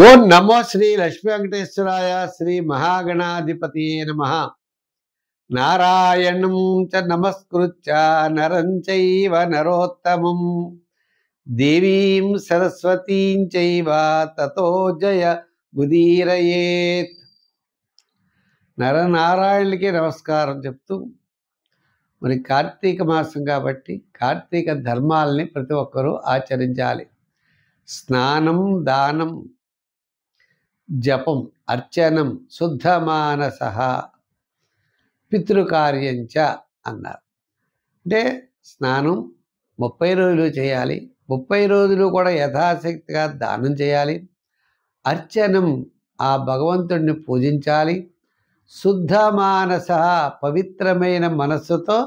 ఓం నమో శ్రీ లక్ష్మీ వెంకటేశ్వరాయ శ్రీ మహాగణాధిపతి నమః. నారాయణం చ నమస్కృత్య నరం చైవ నరోత్తమం దేవీం సరస్వతీం చైవ తతో జయ ముదీరయేత్. నరనారాయణులకి నమస్కారం చెప్తూ, మరి కార్తీక మాసం కాబట్టి కార్తీక ధర్మాలని ప్రతి ఒక్కరూ ఆచరించాలి. స్నానం, దానం, జపం, అర్చనం, శుద్ధమానస, పితృకార్యంచ అన్నారు. అంటే స్నానం 30 రోజులు చేయాలి, 30 రోజులు కూడా యథాశక్తిగా దానం చేయాలి. అర్చనం, ఆ భగవంతుడిని పూజించాలి. శుద్ధమానస, పవిత్రమైన మనస్సుతో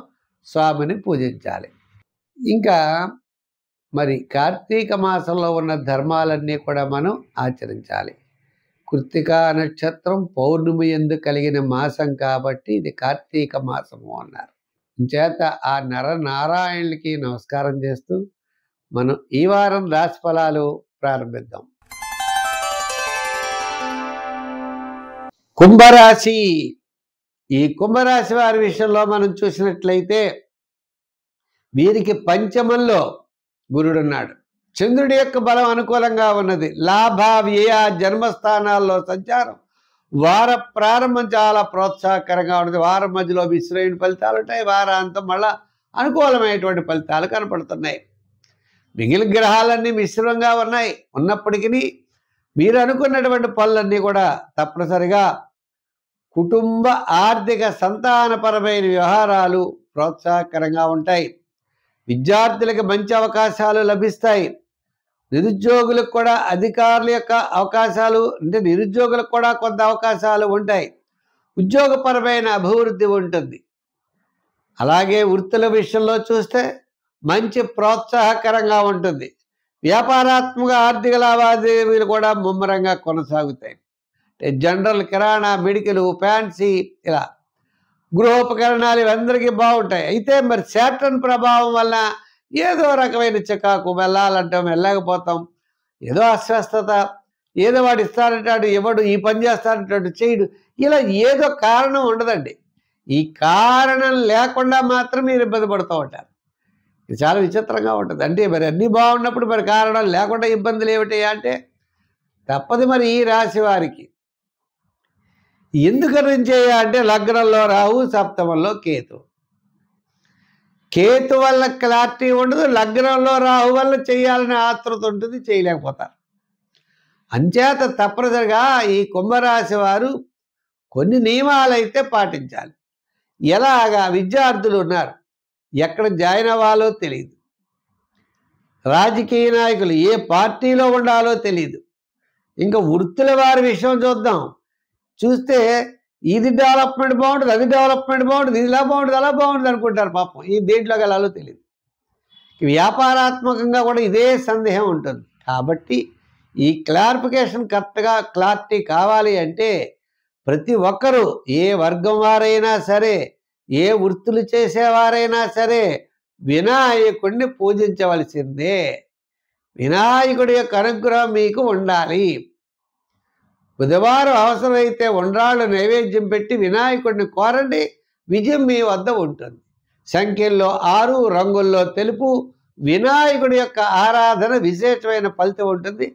స్వామిని పూజించాలి. ఇంకా మరి కార్తీక మాసంలో ఉన్న ధర్మాలన్నీ కూడా మనం ఆచరించాలి. కృత్తికా నక్షత్రం పౌర్ణమి యందు కలిగిన మాసం కాబట్టి ఇది కార్తీక మాసము అన్నారు. చేత ఆ నరనారాయణులకి నమస్కారం చేస్తూ మనం ఈ వారం రాశి ఫలాలు ప్రారంభిద్దాం. కుంభరాశి. ఈ కుంభరాశి వారి విషయంలో మనం చూసినట్లయితే వీరికి పంచమంలో గురుడున్నాడు. చంద్రుడి యొక్క బలం అనుకూలంగా ఉన్నది. లాభ, వ్యయ, జన్మస్థానాల్లో సంచారం. వార ప్రారంభం చాలా ప్రోత్సాహకరంగా ఉన్నది. వారం మధ్యలో మిశ్రమైన ఫలితాలు ఉంటాయి. వారాంతం మళ్ళా అనుకూలమైనటువంటి ఫలితాలు కనపడుతున్నాయి. మిగిలిన గ్రహాలన్నీ మిశ్రమంగా ఉన్నాయి. ఉన్నప్పటికీ మీరు అనుకున్నటువంటి పనులన్నీ కూడా తప్పనిసరిగా కుటుంబ, ఆర్థిక, సంతానపరమైన వ్యవహారాలు ప్రోత్సాహకరంగా ఉంటాయి. విద్యార్థులకు మంచి అవకాశాలు లభిస్తాయి. నిరుద్యోగులకు కూడా అధికారుల యొక్క అవకాశాలు, అంటే నిరుద్యోగులకు కూడా కొంత అవకాశాలు ఉంటాయి. ఉద్యోగపరమైన అభివృద్ధి ఉంటుంది. అలాగే వృత్తుల విషయంలో చూస్తే మంచి ప్రోత్సాహకరంగా ఉంటుంది. వ్యాపారాత్మక ఆర్థిక లావాదేవీలు కూడా ముమ్మరంగా కొనసాగుతాయి. జనరల్, కిరాణా, మెడికల్, ఫ్యాన్సీ, ఇలా గృహోపకరణాలు ఇవందరికీ బాగుంటాయి. అయితే మరి శాటర్న్ ప్రభావం వల్ల ఏదో రకమైన చికాకు, వెళ్ళాలంటాం, వెళ్ళలేకపోతాం, ఏదో అస్వస్థత, ఏదో వాడు ఇస్తానంటాడు, ఎవడు ఈ పని చేస్తానంటాడు, చేయడు, ఇలా ఏదో కారణం ఉండదండి. ఈ కారణం లేకుండా మాత్రం మీరు ఇబ్బంది పడుతూ ఉంటారు. ఇది చాలా విచిత్రంగా ఉంటుంది. అంటే మరి అన్నీ బాగున్నప్పుడు మరి కారణం లేకుండా ఇబ్బందులు ఏమిటి అంటే తప్పదు. మరి ఈ రాశి వారికి ఎందుకని అంటే లగ్నంలో రాహు, సప్తమంలో కేతు. కేతు వల్ల క్లారిటీ ఉండదు, లగ్నంలో రాహు వల్ల చేయాలనే ఆతృత ఉంటుంది, చేయలేకపోతారు. అంచేత తప్పనిసరిగా ఈ కుంభరాశి వారు కొన్ని నియమాలైతే పాటించాలి. ఎలాగా? విద్యార్థులు ఉన్నారు, ఎక్కడ జాయిన్ అవ్వాలో తెలియదు. రాజకీయ నాయకులు ఏ పార్టీలో ఉండాలో తెలియదు. ఇంకా వృత్తుల వారి విషయం చూస్తే ఇది డెవలప్మెంట్ బాగుంటుంది, అది డెవలప్మెంట్ బాగుంటుంది, ఇది ఇలా బాగుంటుంది, అలా బాగుంటుంది అనుకుంటారు. పాపం ఈ దేంట్లోకి వెళ్ళాలో తెలియదు. వ్యాపారాత్మకంగా కూడా ఇదే సందేహం ఉంటుంది. కాబట్టి ఈ క్లారిఫికేషన్ కరెక్ట్గా క్లారిటీ కావాలి అంటే ప్రతి ఒక్కరూ, ఏ వర్గం వారైనా సరే, ఏ వృత్తులు చేసేవారైనా సరే, వినాయకుడిని పూజించవలసిందే. వినాయకుడి యొక్క అనుగ్రహం మీకు ఉండాలి. బుధవారం అవసరమైతే ఉండ్రాళ్ళు నైవేద్యం పెట్టి వినాయకుడిని కోరండి, విజయం మీ వద్ద ఉంటుంది. సంఖ్యల్లో 6, రంగుల్లో తెలుపు. వినాయకుడి యొక్క ఆరాధన విశేషమైన ఫలితం ఉంటుంది.